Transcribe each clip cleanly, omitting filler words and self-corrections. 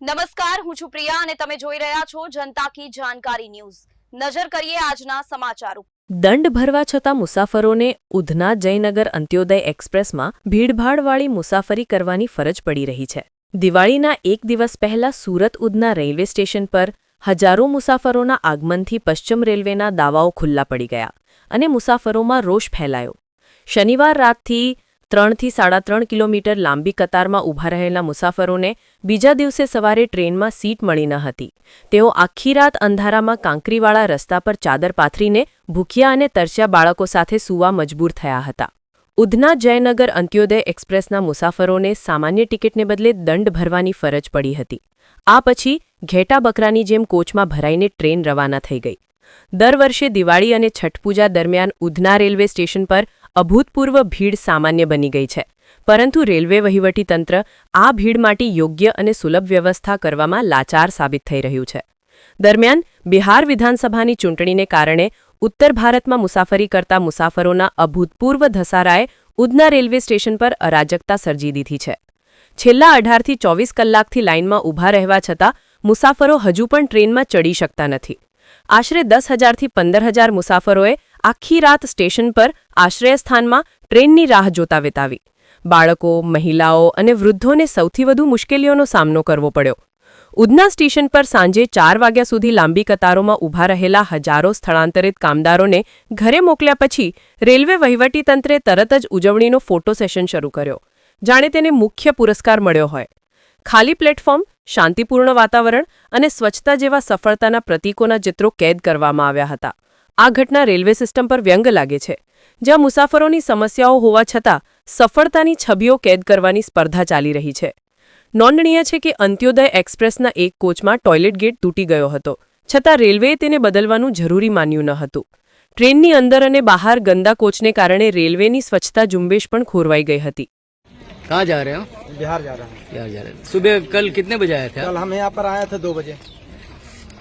નમસ્કાર, હું છું પ્રિયા અને તમે જોઈ રહ્યા છો જનતા કી જાણકારી ન્યૂઝ। નજર કરીએ આજના સમાચારો। દંડ ભરવા છતાં મુસાફરોને ઉધના જયનગર અંત્યોદય એક્સપ્રેસમાં ભીડભાડવાળી મુસાફરી કરવાની ફરજ પડી રહી છે। દિવાળીના એક દિવસ પહેલા સુરત ઉધના રેલવે સ્ટેશન પર હજારો મુસાફરોના આગમનથી પશ્ચિમ રેલવેના દાવાઓ ખુલ્લા પડી ગયા અને મુસાફરોમાં રોષ ફેલાયો। શનિવાર રાતથી 3 થી 3.5 કિલોમીટર લાંબી કતારમાં ઊભા રહેલા મુસાફરોને બીજા દિવસે સવારે ટ્રેનમાં સીટ મળી ન હતી। તેઓ આખી રાત અંધારામાં કાંકરીવાળા રસ્તા પર ચાદર પાથરીને ભૂખ્યા અને તરસ્યા બાળકો સાથે સૂવા મજબૂર થયા હતા। ઉધના જયનગર અંત્યોદય એક્સપ્રેસના મુસાફરોને સામાન્ય ટિકિટને બદલે દંડ ભરવાની ફરજ પડી હતી। આ પછી ઘેટા બકરાની જેમ કોચમાં ભરાઈને ટ્રેન રવાના થઈ ગઈ। દર વર્ષે દિવાળી અને છઠ પૂજા દરમિયાન ઉધના રેલવે સ્ટેશન પર અભૂતપૂર્વ ભીડ સામાન્ય બની ગઈ છે, પરંતુ રેલવે વહીવટીતંત્ર આ ભીડ માટે યોગ્ય અને સુલભ વ્યવસ્થા કરવામાં લાચાર સાબિત થઈ રહ્યું છે। દરમિયાન બિહાર વિધાનસભાની ચૂંટણીને કારણે ઉત્તર ભારતમાં મુસાફરી કરતા મુસાફરોના અભૂતપૂર્વ ધસારાએ ઉધના રેલવે સ્ટેશન પર અરાજકતા સર્જી દીધી છે। છેલ્લા 18 થી 24 કલાકથી લાઇનમાં ઊભા રહેવા છતાં મુસાફરો હજુ પણ ટ્રેનમાં ચડી શકતા નથી। આશરે 10,000 થી 15,000 મુસાફરોએ આખી રાત સ્ટેશન પર આશ્રયસ્થાનમાં ટ્રેનની રાહ જોતા વિતાવી। બાળકો, મહિલાઓ અને વૃદ્ધોને સૌથી વધુ મુશ્કેલીઓનો સામનો કરવો પડ્યો। ઉધના સ્ટેશન પર સાંજે 4 વાગ્યા સુધી લાંબી કતારોમાં ઊભા રહેલા હજારો સ્થળાંતરિત કામદારોને ઘરે મોકલ્યા પછી રેલવે વહીવટીતંત્રે તરત જ ઉજવણીનો ફોટો સેશન શરૂ કર્યો, જાણે તેને મુખ્ય પુરસ્કાર મળ્યો હોય। ખાલી પ્લેટફોર્મ, શાંતિપૂર્ણ વાતાવરણ અને સ્વચ્છતા જેવા સફળતાના પ્રતીકોના ચિત્રો કેદ કરવામાં આવ્યા હતા। આ ઘટના રેલવે સિસ્ટમ પર વ્યંગ લાગે છે, જ્યાં મુસાફરોની સમસ્યાઓ હોવા છતાં સફળતાની છબીઓ કેદ કરવાની સ્પર્ધા ચાલી રહી છે। નોંધનીય છે કે અંત્યોદય એક્સપ્રેસના એક કોચમાં ટોયલેટ ગેટ તૂટી ગયો હતો, છતાં રેલવેએ તેને બદલવાનું જરૂરી માન્યું ન હતું। ટ્રેનની અંદર અને બહાર ગંદા કોચને કારણે રેલવેની સ્વચ્છતા ઝુંબેશ પણ ખોરવાઈ ગઈ હતી। कहाँ जा रहे हो? बिहार जा रहे हैं। बिहार जा रहे हैं। सुबह कल कितने बजे आए थे? कल हम यहाँ पर आए थे 2 बजे।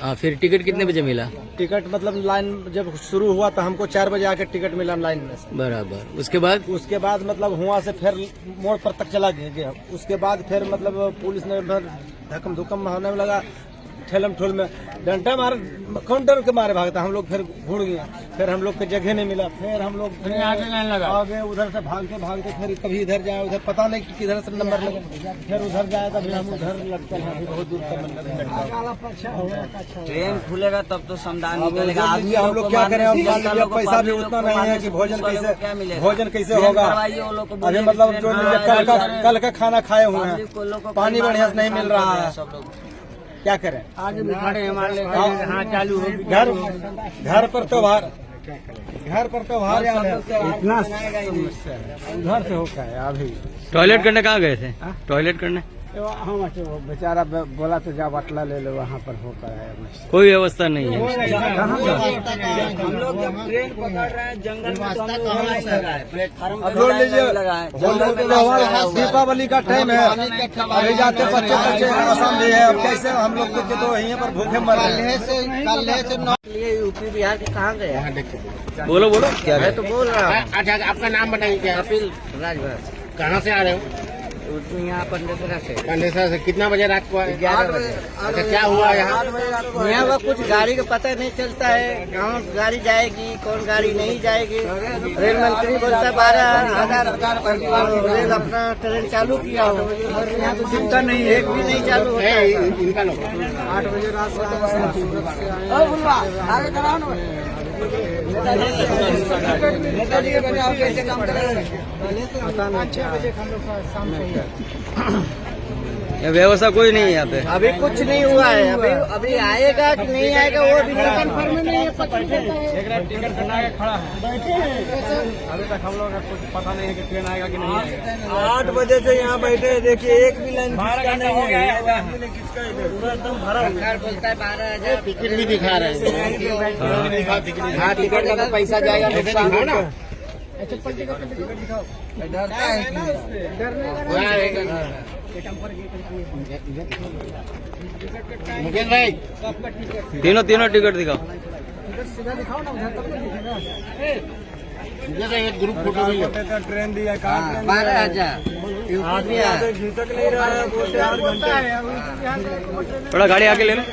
हाँ, फिर टिकट कितने बजे मिला? टिकट मतलब लाइन जब शुरू हुआ तो हमको 4 बजे आके टिकट मिला लाइन में से। बराबर। उसके बाद मतलब हुआ से फिर मोड़ पर तक चला गया। उसके बाद फिर मतलब पुलिस ने धक्कम धुक्कम होने में लगा, ठेलम ठोल में डंडा मारे, काउंटर के मारे भागता। हम लोग फिर घुड़ गए, फिर हम लोग को जगह नहीं मिला, फिर हम लोग आगे उधर से भागते भागते फिर कभी इधर जाए, उधर पता नहीं कि किधर से नंबर लगे, फिर उधर जाए तो हम उधर लगते हैं, बहुत दूर तक ट्रेन खुलेगा तब तो समदान निकलेगा। हम लोग क्या करें, पैसा भी उतना नहीं है कि भोजन कैसे होगा। अभी मतलब जो कल का खाना खाए हुए हैं, पानी बढ़िया से नहीं मिल रहा है, क्या करें। आगे भी खड़े हमारे हाँ चालू हो घर पर तो भार इतना उधर से होकर है। अभी टॉयलेट करने कहाँ गए थे? टॉयलेट करने हम बेचारा बोला तो जा बाटला ले लो, वहाँ पर होकर है। कोई व्यवस्था नहीं है। हम लोग जब ट्रेन पकड़ रहे हैं जंगल में, तो हम लोग प्लेटफार्म दीपावली का टाइम है, अभी जाते बच्चे मौसम भी है, अब कैसे हम लोग तो यहीं पर भूखे मर रहे हैं। यूपी बिहार के कहाँ गए? बोलो क्या मैं तो बोल रहा हूँ। अच्छा, आपका नाम बताइए क्या? कपिल राजभर। कहाँ से आ रहे हो? यहाँ पंडेसरा से। पंडेसरा से। कितना बजे रात को? 11 बजे। अच्छा, क्या हुआ यहाँ? यहाँ पर कुछ गाड़ी का पता नहीं चलता है, कौन गाड़ी जाएगी कौन गाड़ी नहीं जाएगी। रेल मंत्री बोलता है 12,000 रेल अपना ट्रेन चालू किया हो, यहाँ तो चिंता नहीं, एक भी नहीं चालू होता है। इनका लोग 8 बजे रात से व्यवस्था कोई नहीं है यहाँ पे। अभी कुछ नहीं हुआ है। अभी आएगा कि नहीं आएगा वो भी नहीं कंफर्म नहीं है। टिकट कटा के खड़ा है, बैठे हैं। अभी तक हम लोग का कुछ पता नहीं है कि ट्रेन आएगा कि नहीं आएगा। 8 बजे से यहाँ बैठे हैं, देखिए एक भी लाइन किसका नहीं है। पूरा एकदम भरा बोलता है 12,000 टिकट भी दिखा रहे हैं। हाँ, टिकट का तो पैसा जाएगा, नुकसान है ना। डरता है मुकेश भाई, तीनों टिकट दिखाओ। सीधा दिखाओ ना, उधर तक तो दिखेगा। एक ग्रुप फोटो भी ट्रेन दिया 12,000 खिसक नहीं रहा है थोड़ा गाड़ी आगे ले लो